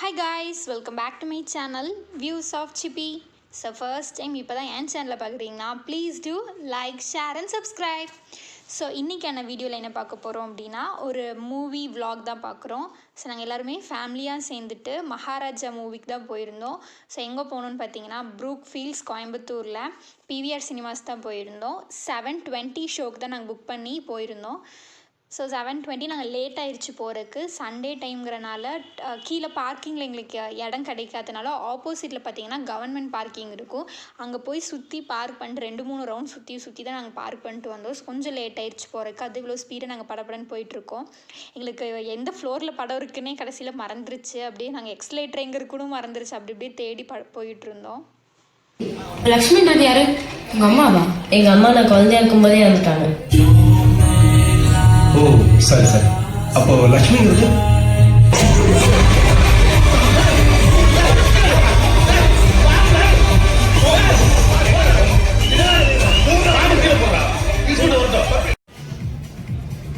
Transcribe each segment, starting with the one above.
Hi guys, welcome back to my channel Views of Chippy. So first time இப்போ தான் என் சேனலில் பார்க்குறீங்கன்னா please do like share and subscribe. So இன்றைக்கான வீடியோவில் என்ன பார்க்க போகிறோம் அப்படின்னா ஒரு மூவி vlog தான் பார்க்குறோம். ஸோ நாங்கள் எல்லாருமே ஃபேமிலியாக சேர்ந்துட்டு மகாராஜா மூவிக்கு தான் போயிருந்தோம். ஸோ எங்கே போகணுன்னு பார்த்தீங்கன்னா ப்ரூக் ஃபீல்ட்ஸ் கோயம்புத்தூரில் பிவிஆர் சினிமாஸ் தான் போயிருந்தோம். 7:20 ஷோக்கு தான் நாங்கள் புக் பண்ணி போயிருந்தோம். ஸோ 7:20 நாங்கள் லேட் ஆயிடுச்சு போகிறதுக்கு. சண்டே டைம்ங்கிறனால கீழே பார்க்கிங்கில் எங்களுக்கு இடம் கிடைக்காதனால ஆப்போசிட்டில் பார்த்தீங்கன்னா கவர்மெண்ட் பார்க்கிங் இருக்கும். அங்கே போய் சுற்றி பார்க் பண்ணிட்டு 2-3 ரவுண்ட் சுற்றி தான் நாங்கள் பார்க் பண்ணிட்டு வந்தோம். கொஞ்சம் லேட் ஆயிடுச்சு போகிறதுக்கு. அது இவ்வளோ ஸ்பீடாக நாங்கள் படப்படன்னு போயிட்டுருக்கோம். எங்களுக்கு எந்த ஃப்ளோரில் படம் இருக்குன்னே கடைசியில் மறந்துருச்சு. அப்படியே நாங்கள் எக்ஸ்லேட்டர் எங்கே இருக்குன்னு மறந்துருச்சு. அப்படி இப்படியே தேடி போயிட்டு இருந்தோம். லக்ஷ்மின்றது யாரு? உங்க அம்மாவா? எங்க அம்மா நான் குழந்தையா இருக்கும்போதே வந்துட்டாங்க. ஓ சரி சரி. அப்போ லக்ஷ்மிங்கிறது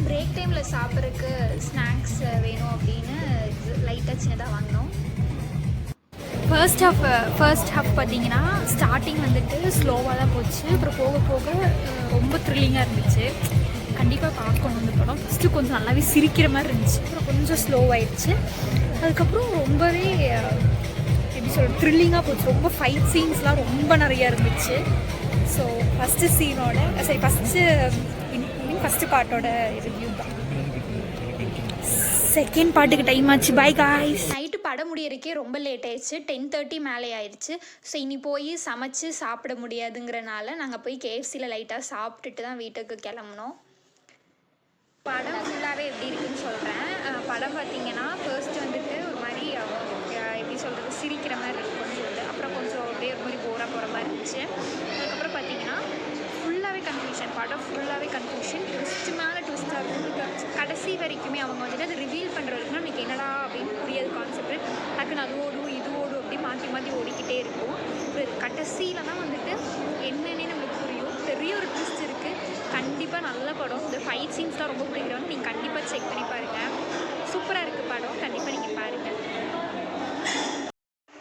பிரேக் டைமில் சாப்பிட்றதுக்கு ஸ்நாக்ஸ் வேணும் அப்படின்னு லைட்டாக சின்னதாக வாங்கினோம். ஃபர்ஸ்ட் ஹாஃப் பார்த்தீங்கன்னா ஸ்டார்டிங் வந்துட்டு ஸ்லோவாக தான் போச்சு. அப்புறம் போக போக ரொம்ப த்ரில்லிங்காக இருந்துச்சு. கண்டிப்பாக பார்க்கணும் இந்த படம். ஃபஸ்ட்டு கொஞ்சம் நல்லாவே சிரிக்கிற மாதிரி இருந்துச்சு. அப்புறம் கொஞ்சம் ஸ்லோவாகிடுச்சு. அதுக்கப்புறம் ரொம்பவே எப்படி சொல்கிறது த்ரில்லிங்காக போச்சு. ரொம்ப ஃபைட் சீன்ஸ்லாம் ரொம்ப நிறையா இருந்துச்சு. ஸோ ஃபஸ்ட்டு பார்ட்டோட ரிவ்யூ தான். செகண்ட் பார்ட்டுக்கு டைம் ஆச்சு. By guys. நைட்டு படம் முடியறதுக்கே ரொம்ப லேட் ஆயிடுச்சு. 10:30 மேலே ஆயிடுச்சு. ஸோ இனி போய் சமைச்சு சாப்பிட முடியாதுங்கிறனால நாங்கள் போய் கேஎஃப்சியில் லைட்டாக சாப்பிட்டுட்டு தான் வீட்டுக்கு கிளம்புனோம். படம் ஃபுல்லாகவே எப்படி இருக்குன்னு சொல்கிறேன். படம் பார்த்திங்கன்னா ஃபர்ஸ்ட் வந்துட்டு ஒரு மாதிரி எப்படி சொல்கிறது சிரிக்கிற மாதிரி இருக்குன்னு சொல்லிட்டு அப்புறம் கொஞ்சம் அப்படியே ஒரு மாதிரி போராக போகிற மாதிரி இருந்துச்சு. அதுக்கப்புறம் பார்த்திங்கன்னா ஃபுல்லாகவே கன்ஃபியூஷன். படம் ஃபுல்லாகவே கன்ஃபியூஷன். ட்விஸ்ட்டு மேலே ட்விஸ்ட்டாக இருக்கும். கடைசி வரைக்குமே அவங்க வந்துட்டு அது ரிவீல் பண்ணுற வரைக்கும் நமக்கு என்னடா அப்படின்னு புரியாது கான்செப்ட். டக்குன்னு அது ஓடும் இது ஓடும் அப்படி மாற்றி ஓடிக்கிட்டே இருக்கும். கடைசியில் தான் வந்துட்டு என்னன்னே நம்மளுக்கு புரியும். பெரிய ஒரு ட்விஸ்ட் இருக்குது. கண்டிப்பாக நல்ல படம். இந்த ஃபைட் சீன்ஸ்லாம் ரொம்ப பிடிக்கிறவங்க நீங்கள் கண்டிப்பாக செக் பண்ணி பாருங்கள். சூப்பராக இருக்குது படம். கண்டிப்பாக நீங்கள் பாருங்கள்.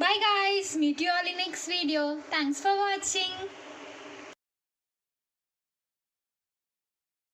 Bye guys, meet you all in next video. Thanks for watching.